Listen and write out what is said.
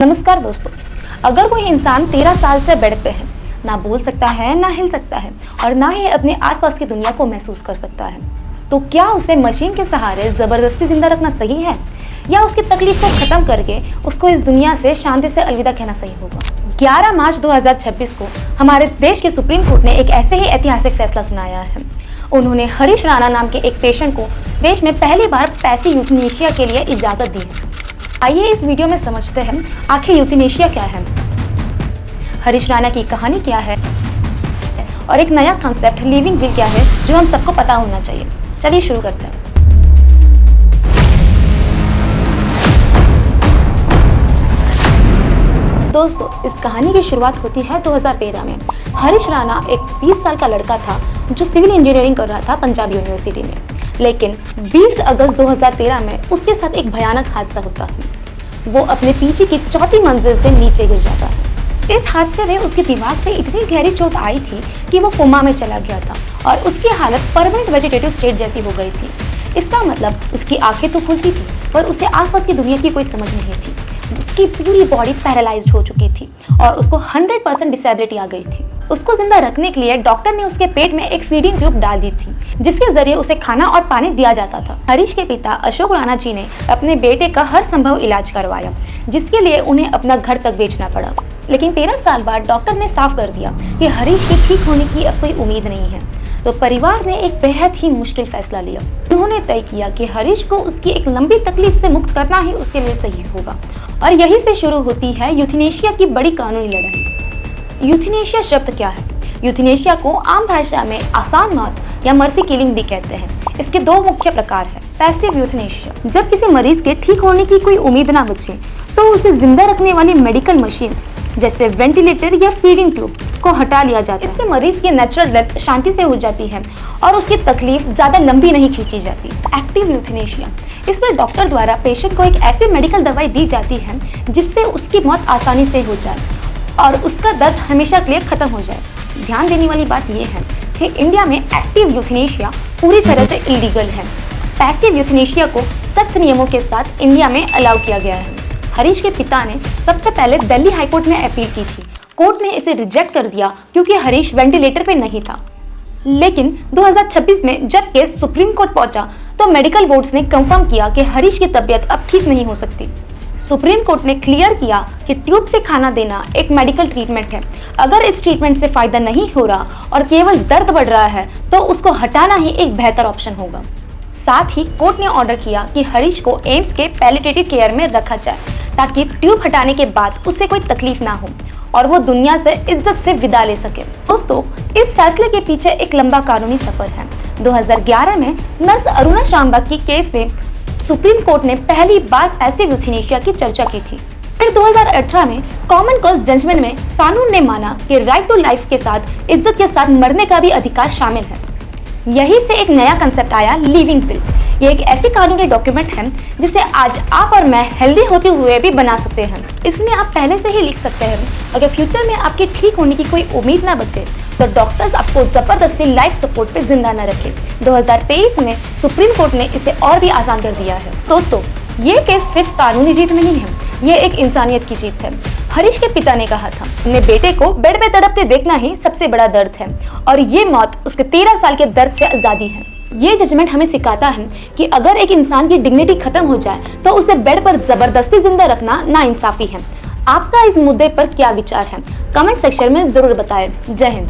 नमस्कार दोस्तों, अगर कोई इंसान 13 साल से बेड पे है, ना बोल सकता है, ना हिल सकता है और ना ही अपने आसपास की दुनिया को महसूस कर सकता है, तो क्या उसे मशीन के सहारे जबरदस्ती जिंदा रखना सही है या उसकी तकलीफ को खत्म करके उसको इस दुनिया से शांति से अलविदा कहना सही होगा? 11 मार्च 2026 को हमारे देश के सुप्रीम कोर्ट ने एक ऐसे ही ऐतिहासिक फैसला सुनाया है। उन्होंने हरीश राणा नाम के एक पेशेंट को देश में पहली बार पैसिव यूथनेशिया के लिए इजाजत दी। आइए इस वीडियो में समझते हैं आखिर यूथनेशिया क्या है, हरीश राणा की कहानी क्या है और एक नया कॉन्सेप्ट लिविंग विल क्या है जो हम सबको पता होना चाहिए। चलिए शुरू करते हैं। दोस्तों, इस कहानी की शुरुआत होती है 2013 में। हरीश राणा एक 20 साल का लड़का था जो सिविल इंजीनियरिंग कर रहा था पंजाब यूनिवर्सिटी में। लेकिन 20 अगस्त 2013 में उसके साथ एक भयानक हादसा होता है। वो अपने पीछे की चौथी मंजिल से नीचे गिर जाता है। इस हादसे में उसके दिमाग पे इतनी गहरी चोट आई थी कि वो कोमा में चला गया था और उसकी हालत परमानेंट वेजिटेटिव स्टेट जैसी हो गई थी। इसका मतलब उसकी आंखें तो खुलती थी पर उसे आसपास की दुनिया की कोई समझ नहीं थी। उसकी पूरी बॉडी पैरालाइज्ड हो चुकी थी और उसको 100% डिसेबिलिटी आ गई थी। उसको जिंदा रखने के लिए डॉक्टर ने उसके पेट में एक फीडिंग ट्यूब डाल दी थी जिसके जरिए उसे खाना और पानी दिया जाता था। हरीश के पिता अशोक राणा जी ने अपने बेटे का हर संभव इलाज करवाया जिसके लिए उन्हें अपना घर तक बेचना पड़ा। लेकिन 13 साल बाद डॉक्टर ने साफ कर दिया कि हरीश के ठीक होने की अब कोई उम्मीद नहीं है। तो परिवार ने एक बेहद ही मुश्किल फैसला लिया। उन्होंने तय किया कि हरीश को उसकी एक लंबी तकलीफ से मुक्त करना ही उसके लिए सही होगा और यहीं से शुरू होती है यूथनेशिया की बड़ी कानूनी लड़ाई। यूथनेशिया शब्द क्या है? यूथनेशिया को आम भाषा में आसान मौत या मर्सी किलिंग भी कहते हैं। इसके दो मुख्य प्रकार हैं। पैसिव यूथनेशिया, जब किसी मरीज के ठीक होने की कोई उम्मीद ना बचे तो उसे जिंदा रखने वाली मेडिकल मशीन्स जैसे वेंटिलेटर या फीडिंग ट्यूब को हटा लिया जाता है। इससे मरीज की नेचुरल डेथ शांति से हो जाती है और उसकी तकलीफ ज्यादा लंबी नहीं खींची जाती। एक्टिव यूथनेशिया, इसमें डॉक्टर द्वारा पेशेंट को एक ऐसी मेडिकल दवाई दी जाती है जिससे उसकी मौत आसानी से हो जाए और उसका दर्द हमेशा के लिए खत्म हो जाए। ध्यान देने वाली बात यह है कि इंडिया में एक्टिव यूथनेशिया पूरी तरह से इलीगल है। पैसिव यूथनेशिया को सख्त नियमों के साथ इंडिया में अलाउ किया गया है। हरीश के पिता ने सबसे पहले दिल्ली हाईकोर्ट में अपील की थी। कोर्ट ने इसे रिजेक्ट कर दिया क्योंकि हरीश वेंटिलेटर पे नहीं था। लेकिन 2026 में जब केस सुप्रीम कोर्ट पहुंचा तो मेडिकल बोर्ड्स ने कंफर्म किया कि हरीश की तबीयत अब ठीक नहीं हो सकती। सुप्रीम कोर्ट ने क्लियर किया कि ट्यूब से खाना देना एक मेडिकल ट्रीटमेंट है। अगर इस ट्रीटमेंट से फायदा नहीं हो रहा और केवल दर्द बढ़ रहा है तो उसको हटाना ही एक बेहतर ऑप्शन होगा। साथ ही कोर्ट ने ऑर्डर किया कि हरीश को एम्स के पैलिएटिव केयर में रखा जाए ताकि ट्यूब हटाने के बाद उसे कोई तकलीफ ना हो और वो दुनिया से इज्जत से विदा ले सके। दोस्तों, इस फैसले के पीछे एक लंबा कानूनी सफर है। 2011 में नर्स अरुणा शांबक की केस में सुप्रीम कोर्ट ने पहली बार पैसिव यूथनेशिया की चर्चा की थी। फिर 2018 में कॉमन कॉज जजमेंट में कानून ने माना कि राइट टू लाइफ के साथ इज्जत के साथ मरने का भी अधिकार शामिल है। यही से एक नया कंसेप्ट आया, लिविंग विल। ये एक ऐसी कानूनी डॉक्यूमेंट है जिसे आज आप और मैं हेल्दी होते हुए भी बना सकते हैं। इसमें आप पहले से ही लिख सकते हैं अगर फ्यूचर में आपके ठीक होने की कोई उम्मीद ना बचे तो डॉक्टर्स आपको जबरदस्ती लाइफ सपोर्ट पे जिंदा न रखे। 2023 में सुप्रीम कोर्ट ने इसे और भी आसान कर दिया है। दोस्तों, ये केस सिर्फ कानूनी जीत नहीं है, ये एक इंसानियत की जीत है। हरीश के पिता ने कहा था, अपने बेटे को बेड पे तड़पते देखना ही सबसे बड़ा दर्द है और ये मौत उसके 13 साल के दर्द से आजादी है। ये जजमेंट हमें सिखाता है कि अगर एक इंसान की डिग्निटी खत्म हो जाए तो उसे बेड पर जबरदस्ती जिंदा रखना नाइंसाफी है। आपका इस मुद्दे पर क्या विचार है? कमेंट सेक्शन में जरूर बताएं। जय हिंद।